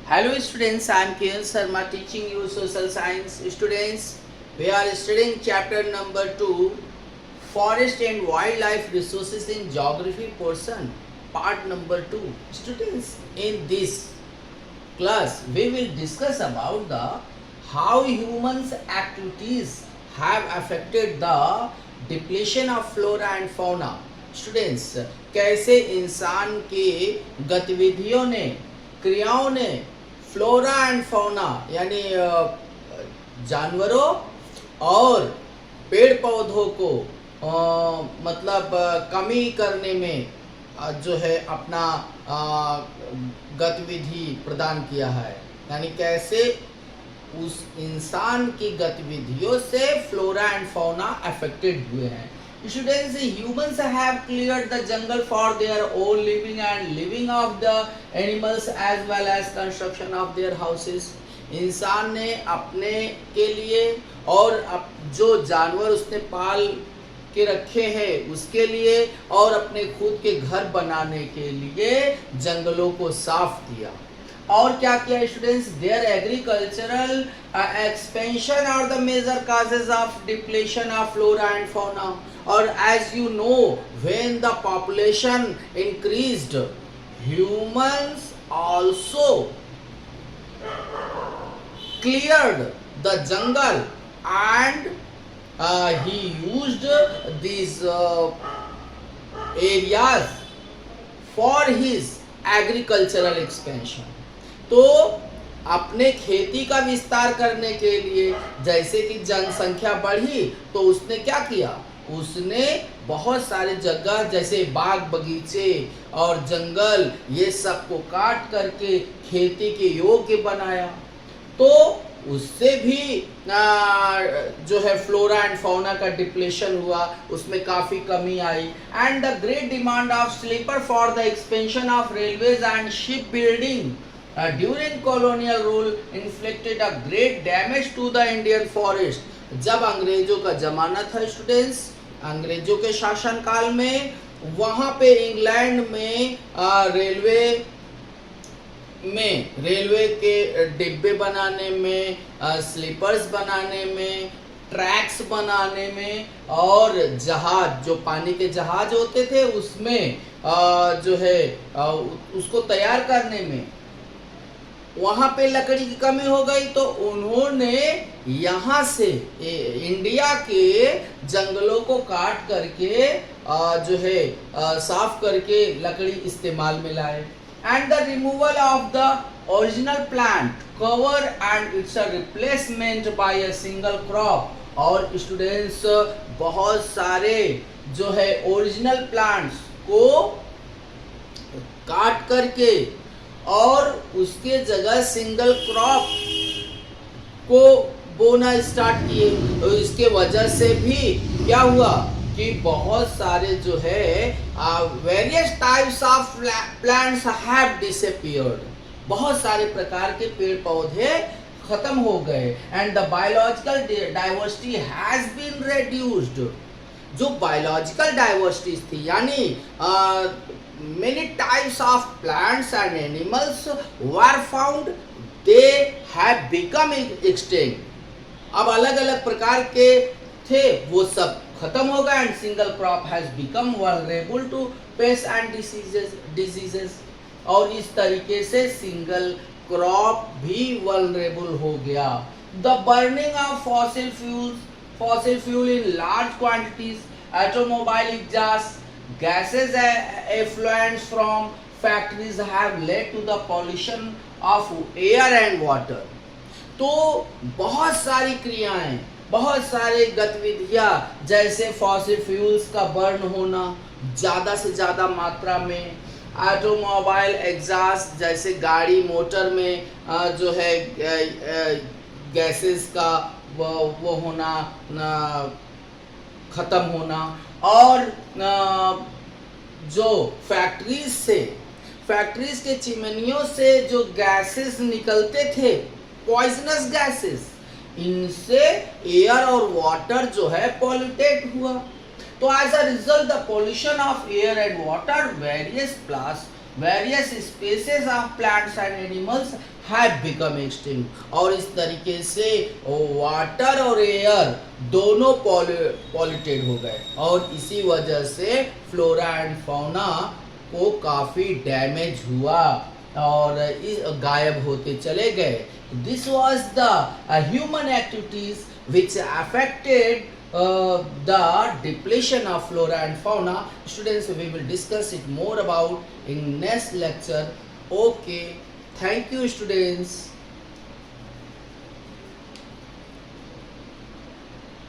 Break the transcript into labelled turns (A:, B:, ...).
A: Hello students, I am Kiran Sharma teaching you social science. Students, we are studying chapter number 2, Forest and Wildlife Resources in Geography portion, part number 2. Students, in this class, we will discuss about the how humans activities have affected the depletion of flora and fauna. Students, कैसे इंसान के गतिविधियों ने क्रियाओं ने flora and fauna यानी जानवरों और पेड़ पौधों को कमी करने में जो है अपना गतिविधि प्रदान किया है, यानी कैसे उस इंसान की गतिविधियों से फ्लोरा एंड फौना अफेक्टेड हुए हैं. Students, humans have cleared the jungle for their own living and living of the animals as well as construction of their houses. इंसान ने अपने के लिए और जो जानवर उसने पाल के रखे हैं उसके लिए और अपने खुद के घर बनाने के लिए जंगलों को साफ किया. और क्या किया students? There agricultural expansion are the major causes of depletion of flora and fauna. और as you know, when the population increased, humans also cleared the jungle and he used these areas for his agricultural expansion. तो अपने खेती का विस्तार करने के लिए जैसे कि जनसंख्या बढ़ी तो उसने क्या किया? उसने बहुत सारे जगह जैसे बाग बगीचे और जंगल ये सब को काट करके खेती के योग्य बनाया. तो उससे भी जो है फ्लोरा एंड फौना का डिप्लेशन हुआ, उसमें काफ़ी कमी आई. And the great demand of sleeper for the expansion of railways and ship building during colonial rule inflicted a great damage to the Indian forest. जब अंग्रेजों का जमाना था स्टूडेंट्स, अंग्रेजों के शासनकाल में, वहाँ पे इंग्लैंड में रेलवे के डिब्बे बनाने में, स्लीपर्स बनाने में, ट्रैक्स बनाने में और जहाज, जो पानी के जहाज होते थे उसमें जो है उसको तैयार करने में वहाँ पे लकड़ी की कमी हो गई. तो उन्होंने यहाँ से इंडिया के जंगलों को काट करके जो है साफ करके लकड़ी इस्तेमाल में लाए. And the removal of the original plant cover and its a replacement by a single crop. और स्टूडेंट्स, बहुत सारे जो है ओरिजिनल प्लांट्स को काट करके और उसके जगह सिंगल क्रॉप को बोना स्टार्ट किए. तो इसके वजह से भी क्या हुआ कि बहुत सारे जो है various types of plants have disappeared. बहुत सारे प्रकार के पेड़ पौधे खत्म हो गए. And the biological diversity has been reduced. जो बायोलॉजिकल डाइवर्सिटी थी यानी many types of plants and animals were found, they have become extinct. अब अलग अलग प्रकार के थे वो सब खत्म हो गए. And single crop has become vulnerable to pest and diseases. और इस तरीके से सिंगल क्रॉप भी वल्नरेबल हो गया. The burning of fossil fuel in large quantities, automobile exhaust gases effluents from factories have led to the pollution of air and water. तो बहुत सारी क्रियाएं, बहुत सारे गतिविधियां जैसे फॉसिल फ्यूल्स का बर्न होना ज़्यादा से ज़्यादा मात्रा में, ऑटोमोबाइल एग्जॉस्ट जैसे गाड़ी मोटर में जो है गैसेस का वो होना, ख़त्म होना. और जो फैक्ट्रीज के चिमनियों से जो गैसेस निकलते थे, पॉइजनस गैसेस, इनसे एयर और वाटर जो है पॉल्यूटेड हुआ. तो as a result the pollution of air and water, various various species of plants and animals have become extinct। और इस तरीके से वाटर और एयर दोनों पॉल्यूटेड हो गए और इसी वजह से फ्लोरा एंड फौना को काफी डैमेज हुआ और गायब होते चले गए। This was the human activities which affected the depletion of flora and fauna। Students, we will discuss it more about in next lecture। Okay, thank you students।